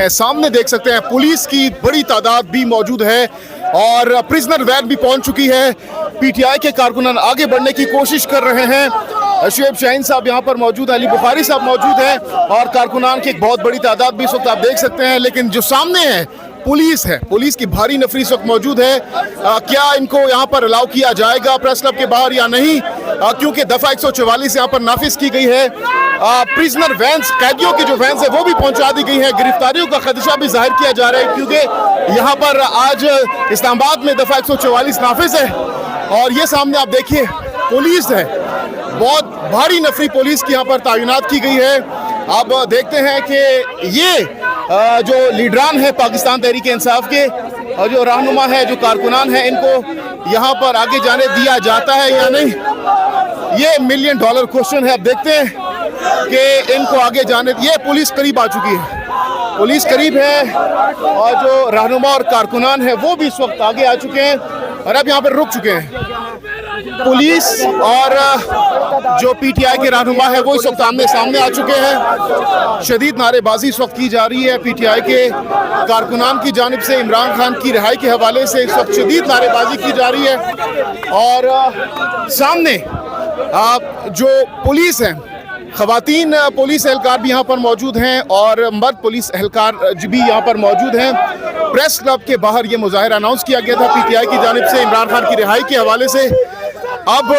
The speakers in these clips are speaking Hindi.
सामने देख सकते हैं पुलिस की बड़ी तादाद भी मौजूद है और प्रिजनर वैन भी पहुंच चुकी है। पीटीआई के कारकुनान आगे बढ़ने की कोशिश कर रहे हैं। शुएब शाहीन साहब यहाँ पर मौजूद है, अली बुखारी साहब मौजूद हैं और कारकुनान की एक बहुत बड़ी तादाद भी इस वक्त आप देख सकते हैं। लेकिन जो सामने है पुलिस की भारी नफरी इस वक्त मौजूद है। क्या इनको यहाँ पर अलाउ किया जाएगा प्रेस क्लब के बाहर या नहीं, क्योंकि दफा 144 यहाँ पर नाफिज की गई है। प्रिजनर वैन्स, कैदियों की जो वैन्स है वो भी पहुंचा दी गई है। गिरफ्तारियों का खदशा भी जाहिर किया जा रहा है क्योंकि यहाँ पर आज इस्लामाबाद में दफा 144 नाफिज है और ये सामने आप देखिए पुलिस है, बहुत भारी नफरी पुलिस की यहाँ पर तैनात की गई है। अब देखते हैं कि ये जो लीडरान है पाकिस्तान तहरीक इंसाफ के और जो रहनुमा है, जो कारकुनान है, इनको यहाँ पर आगे जाने दिया जाता है या नहीं, ये $1 मिलियन क्वेश्चन है। अब देखते हैं कि इनको आगे जाने, ये पुलिस करीब आ चुकी है, पुलिस करीब है और जो रहनुमा और कारकुनान है वो भी इस वक्त आगे आ चुके हैं और अब यहाँ पर रुक चुके हैं। पुलिस और जो पीटीआई के रहनुमा है वो इस वक्त आमने सामने आ चुके हैं। शदीद नारेबाजी इस वक्त की जा रही है पीटीआई के कारकुनान की जानिब से। इमरान खान की रिहाई के हवाले से इस वक्त शदीद नारेबाजी की जा रही है और सामने जो पुलिस है, खवातीन पुलिस एहलकार भी यहाँ पर मौजूद हैं और मर्द पुलिस एहलकार भी यहाँ पर मौजूद हैं। प्रेस क्लब के बाहर ये मुजाहिरा अनाउंस किया गया था पीटीआई की जानिब से इमरान खान की रिहाई के हवाले से। अब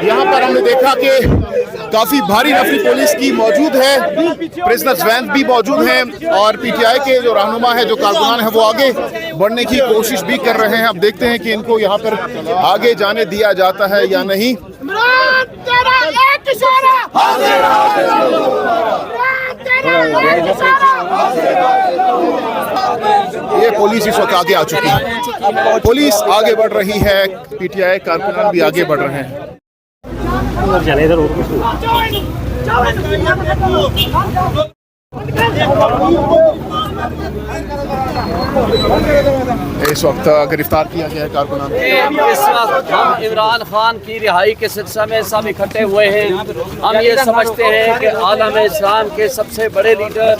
यहाँ पर हमने देखा कि काफ़ी भारी नफरी पुलिस की मौजूद है, प्रिजनर्स वैन भी मौजूद हैं और पीटीआई के जो रहनुमा है, जो कारकुनान है, वो आगे बढ़ने की कोशिश भी कर रहे हैं। अब देखते हैं कि इनको यहाँ पर आगे जाने दिया जाता है या नहीं। ये पुलिस इस वक्त आगे आ चुकी है, पुलिस आगे बढ़ रही है, पीटीआई कारकुनान भी आगे बढ़ रहे हैं। इस वक्त गिरफ्तार किया गया है कारकुनान। इस वक्त हम इमरान खान की रिहाई के सिलसिले में सब इकट्ठे हुए हैं। हम ये समझते हैं कि आलम इस्लाम के सबसे बड़े लीडर,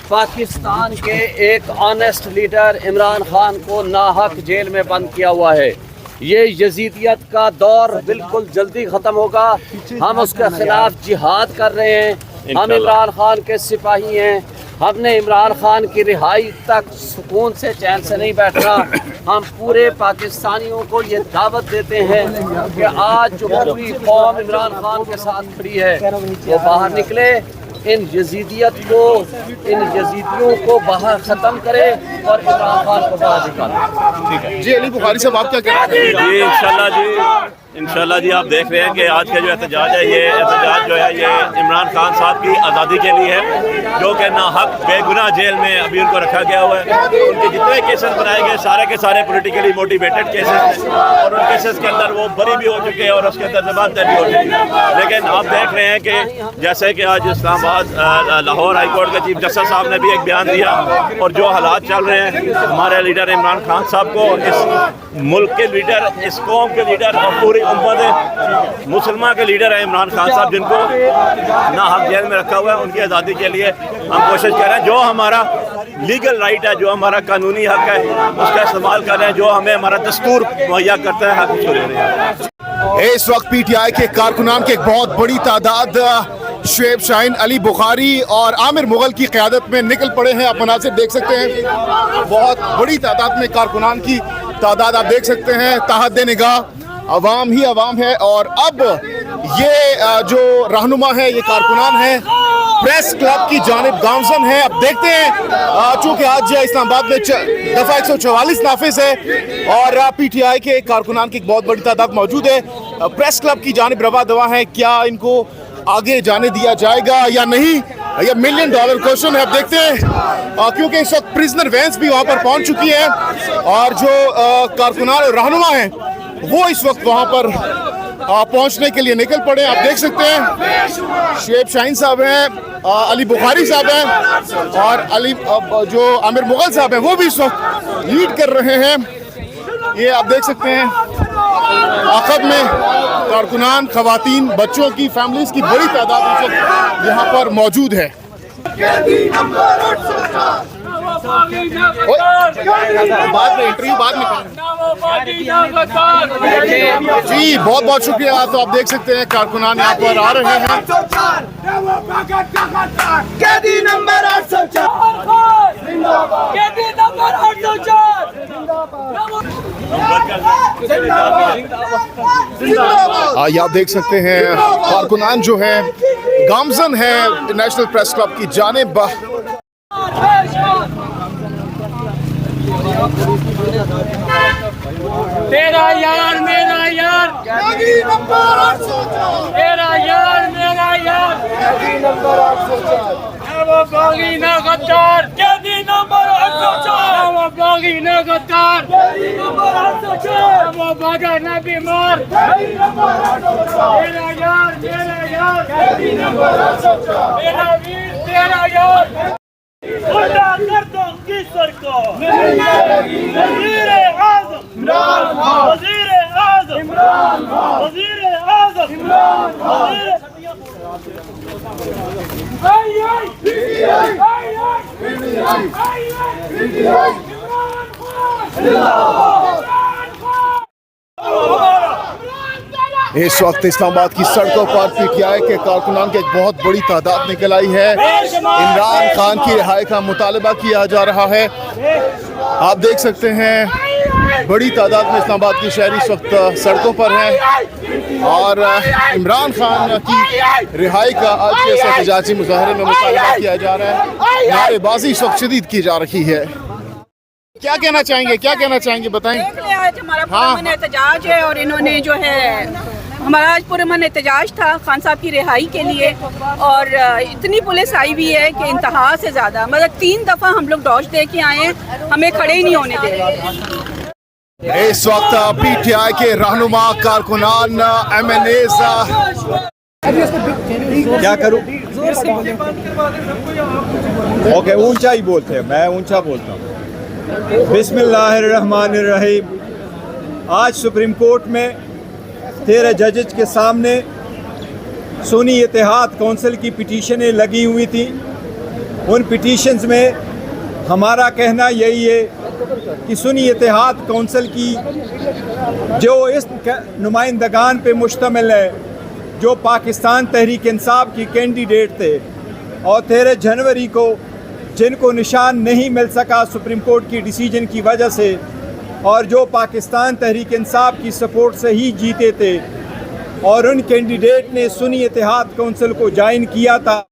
पाकिस्तान के एक ऑनेस्ट लीडर इमरान खान को नाहक जेल में बंद किया हुआ है। ये यजीदियत का दौर बिल्कुल जल्दी ख़त्म होगा। हम उसके खिलाफ जिहाद कर रहे हैं। हम इमरान खान के सिपाही हैं। हमने इमरान खान की रिहाई तक सुकून से, चैन से नहीं बैठना। हम पूरे पाकिस्तानियों को ये दावत देते हैं कि आज जो पूरी कौम इमरान खान के साथ खड़ी है वो बाहर निकले, इन यजीदियों को बाहर ख़त्म करे और इमरान खान को बाहर निकाले। ठीक है जी। अली बुखारी साहब, आप क्या कहते हैं? जी इंशाल्लाह जी, आप देख रहे हैं कि आज का जो एहतजाज है, ये एहतजाज जो है ये इमरान खान साहब की आज़ादी के लिए है, जो कि नाहक बेगुनाह जेल में अभी उनको रखा गया हुआ है। उनके जितने केसेस बनाए गए सारे के सारे पॉलिटिकली मोटिवेटेड केसेस हैं और उन केसेस के अंदर वो बरी भी हो चुके हैं और उसके अंदर जमानत भी हो चुकी है। लेकिन आप देख रहे हैं कि जैसे कि आज इस्लामाबाद लाहौर हाई कोर्ट के चीफ जस्टिस साहब ने भी एक बयान दिया और जो हालात चल रहे हैं, हमारे लीडर इमरान खान साहब को, इस मुल्क के लीडर, इस कौम के लीडर और पूरी उम्मत मुसलमान के लीडर है इमरान खान साहब, जिनको नाहक जेल में रखा हुआ है, उनकी आज़ादी के लिए हम कोशिश कर रहे हैं। जो हमारा लीगल राइट है, जो हमारा कानूनी हक है, उसका इस्तेमाल कर रहे हैं। जो हमें हमारा दस्तूर मुहैया करता है, हक उसको ले रहे हैं। इस वक्त पीटीआई के कारकुनान की एक बहुत बड़ी तादाद शुएब शाहीन, अली बुखारी और आमिर मुगल की क़यादत में निकल पड़े हैं। आप मनासिर देख सकते हैं, बहुत बड़ी तादाद में कारकुनान की तादाद आप देख सकते हैं। ताहत निगाह अवाम ही अवाम है और अब ये जो रहनुमा है, ये कारकुनान है, प्रेस क्लब की जानिब गामजन है। अब देखते हैं, चूँकि आज इस्लामाबाद में दफा 144 नाफिज है और पीटीआई के कारकुनान की एक बहुत बड़ी तादाद मौजूद है। प्रेस क्लब की जानिब रवा दवा है, क्या इनको आगे जाने दिया जाएगा या नहीं, ये $1 मिलियन क्वेश्चन है। अब देखते हैं, क्योंकि इस वक्त प्रिजनर वैन्स भी वहाँ पर पहुँच चुकी है और जो कारकुनान और रहनुमा हैं वो इस वक्त वहाँ पर पहुँचने के लिए निकल पड़े। आप देख सकते हैं शुएब शाहीन साहब हैं, अली बुखारी साहब हैं और अली जो आमिर मुगल साहब हैं वो भी इस वक्त लीड कर रहे हैं। ये आप देख सकते हैं आखब में कारकुनान, खवातीन, बच्चों की फैमिलीज की बड़ी तादाद इस वक्त यहाँ पर मौजूद है। बाद में इंटरव्यू बाद में जी, बहुत बहुत शुक्रिया। तो आप देख सकते हैं कारकुनान यहाँ पर आ रहे हैं। कैदी नंबर 804 कैदी नंबर 804 ये आप देख सकते हैं कारकुनान जो है गामजन है इंटरनेशनल प्रेस क्लब की जानिब। तेरा यार मेरा यार कैदी नंबर 804 तेरा यार मेरा यार कैदी नंबर 804 वो बागी ना गद्दार कैदी नंबर 804 वो बागी ना गद्दार कैदी नंबर 804 वो भागा ना बीमार कैदी नंबर 804 तेरा यार कैदी नंबर 804 मेरा वीर तेरा यार उल्टा कर दो किस सरकार वज़ीर आज़म इमरान खान वज़ीर आज़म इमरान खान वज़ीर आज़म इमरान खान इस वक्त इस्लामाबाद की सड़कों पर पीटीआई के कारकुनान की एक बहुत बड़ी तादाद निकल आई है। इमरान खान की रिहाई का मुतालबा किया जा रहा है। आप देख सकते हैं बड़ी तादाद में इस्लामाबाद की शहरी इस वक्त सड़कों पर हैं और इमरान खान की रिहाई का आज के एहतजाजी मुजाहरे में मुतालबा किया जा रहा है। नारेबाजी इस वक्त शदीद की जा रही है। क्या कहना चाहेंगे, क्या कहना चाहेंगे, बताएं। आज हमारा पुरअमन एहतजाज है और इन्होंने जो है हमारा आज पुरअमन एहतजाज था खान साहब की रिहाई के लिए और इतनी पुलिस आई हुई है कि इंतहा से ज़्यादा, मतलब 3 दफ़ा हम लोग डॉज दे के आए हैं, हमें खड़े ही नहीं होने दे रहे। इस वक्त पीटीआई के रहनुमा कारकुनान MNAs क्या करूं? ओके, ऊंचा ही बोलते हैं, मैं ऊंचा बोलता हूं। बिस्मिल्लाहिर्रहमानिर्रहीम। आज सुप्रीम कोर्ट में 13 जजेस के सामने सुन्नी इत्तेहाद कौंसिल की पिटीशनें लगी हुई थी। उन पिटीशंस में हमारा कहना यही है कि सुन्नी इत्तेहाद कौंसिल की जो इस नुमाइंदगान पे मुश्तमिल है जो पाकिस्तान तहरीक इंसाफ की कैंडिडेट थे और 13 जनवरी को जिनको निशान नहीं मिल सका सुप्रीम कोर्ट की डिसीजन की वजह से और जो पाकिस्तान तहरीक इंसाफ की सपोर्ट से ही जीते थे और उन कैंडिडेट ने सुन्नी इत्तेहाद कौंसिल को ज्वाइन किया था।